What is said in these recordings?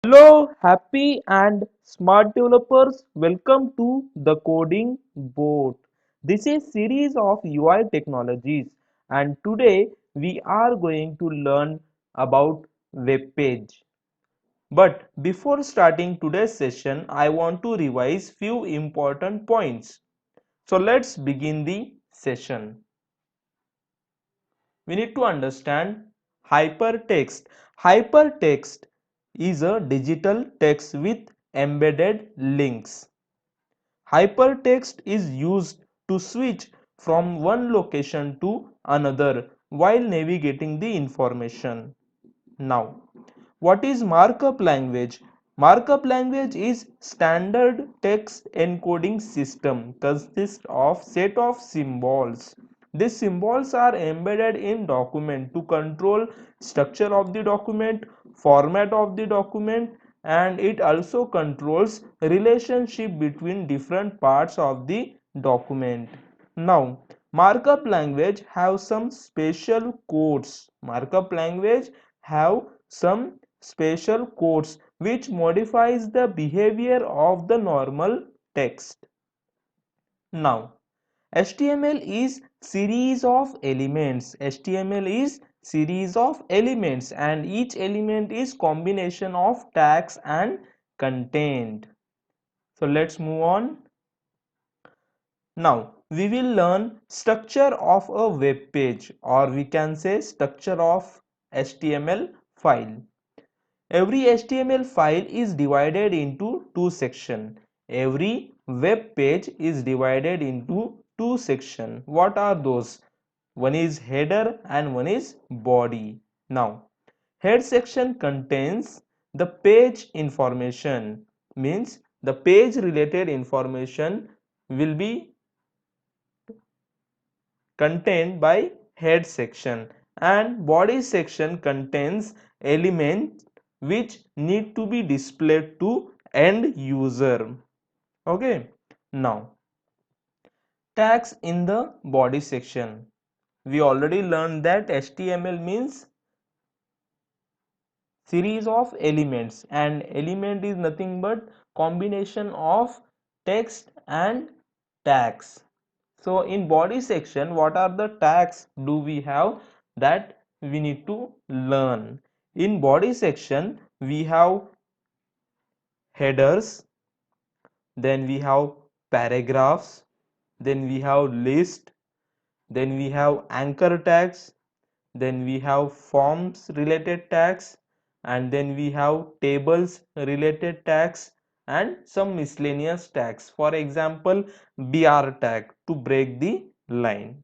Hello, happy and smart developers. Welcome to the Coding Board. This is series of UI technologies, and today we are going to learn about web page. But before starting today's session, I want to revise few important points. So let's begin the session. We need to understand hypertext. Hypertext is a digital text with embedded links. Hypertext is used to switch from one location to another while navigating the information. Now, what is markup language? Markup language is standard text encoding system consists of set of symbols. These symbols are embedded in document to control structure of the document, format of the document, and it also controls relationship between different parts of the document. Now, markup language have some special codes. Markup language have some special codes which modifies the behavior of the normal text. Now, HTML is series of elements. HTML is series of elements and each element is combination of tags and content. So let's move on. Now we will learn structure of a web page, or we can say structure of HTML file. Every HTML file is divided into two sections. Every web page is divided into two sections. What are those? One is header and one is body. Now, head section contains the page information, means the page related information will be contained by head section, and body section contains elements which need to be displayed to end user. Okay, now tags in the body section. We already learned that HTML means series of elements, and element is nothing but combination of text and tags. So in body section, what are the tags do we have, that we need to learn. In body section we have headers, then we have paragraphs, then we have list, then we have anchor tags, then we have forms related tags, and then we have tables related tags and some miscellaneous tags, for example br tag to break the line.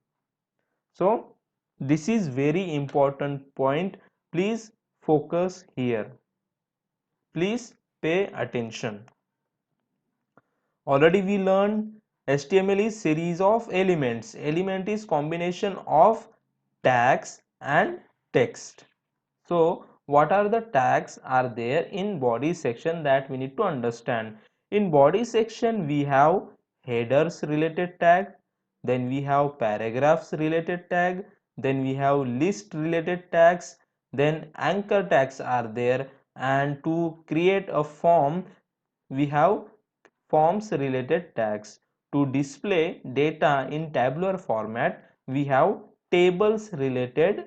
So this is very important point, please focus here, please pay attention. Already we learned HTML is series of elements. Element is combination of tags and text. So what are the tags are there in body section that we need to understand. In body section we have headers related tag, then we have paragraphs related tag, then we have list related tags, then anchor tags are there, and to create a form we have forms related tags. To display data in tabular format we have tables related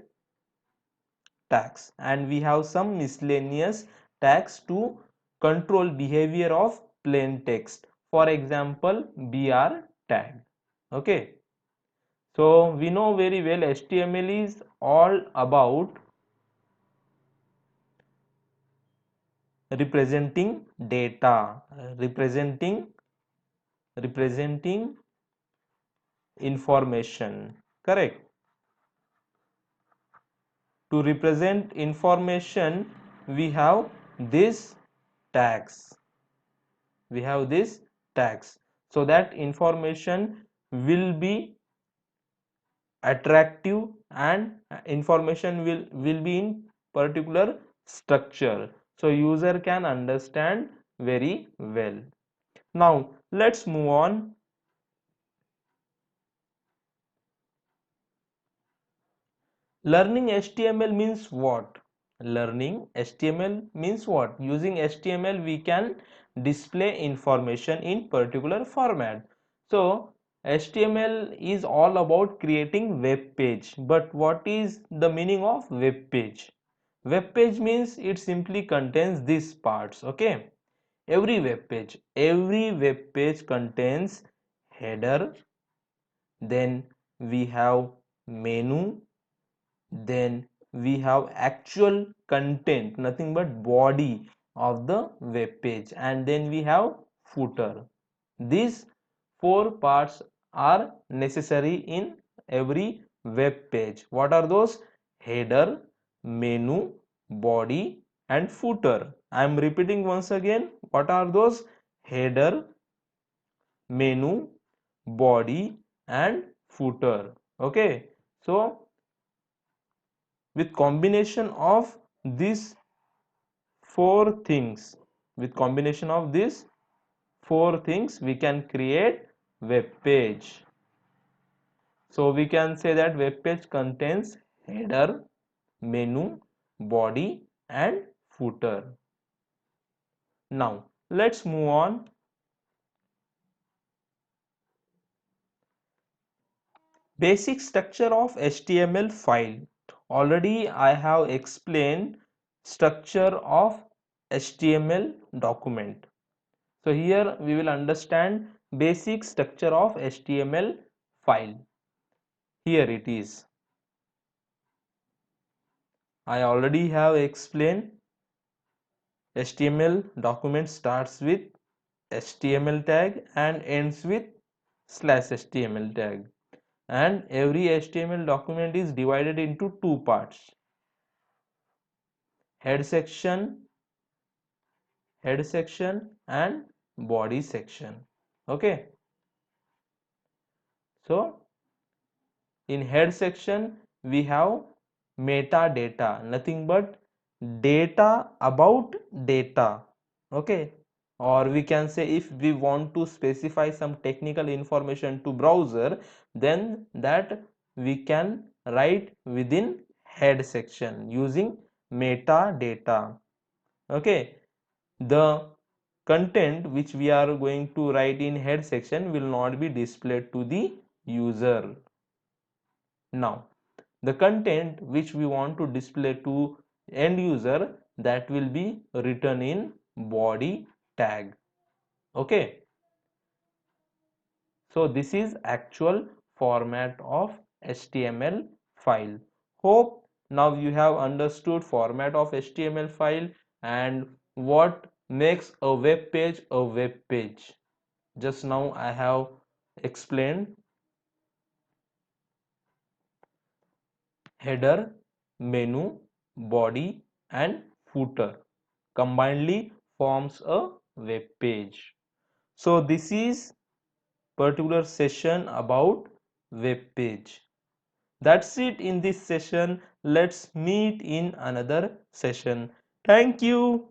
tags, and we have some miscellaneous tags to control behavior of plain text, for example br tag. Okay, so we know very well HTML is all about representing data, representing information, correct. To represent information we have this tags, we have this tags, so that information will be attractive and information will be in particular structure, so user can understand very well. Now let's move on. Learning HTML means what? learning HTML means what? Using HTML we can display information in particular format. So HTML is all about creating web page. But what is the meaning of web page? Web page means it simply contains these parts. Okay, every web page contains header, then we have menu, then we have actual content, nothing but body of the web page, and then we have footer. These four parts are necessary in every web page. What are those? Header, menu, body and footer. I am repeating once again. What are those? Header, menu, body and footer. Okay, so with combination of these four things, with combination of these four things we can create web page. So we can say that web page contains header, menu, body and footer. Now let's move on. Basic structure of HTML file. Already I have explained structure of HTML document. So here we will understand basic structure of HTML file. Here it is. I already have explained HTML document starts with HTML tag and ends with /HTML tag. And every HTML document is divided into two parts: head section and body section. Okay, so in head section we have metadata, nothing but data about data. Okay, or we can say if we want to specify some technical information to browser, then that we can write within head section using metadata. Okay, the content which we are going to write in head section will not be displayed to the user. Now the content which we want to display to end user, that will be written in body tag. Okay, so this is actual format of HTML file. Hope now you have understood format of HTML file and what makes a web page a web page. Just now I have explained header, menu, body and footer combinedly forms a web page. So this is particular session about web page. That's it in this session. Let's meet in another session. Thank you.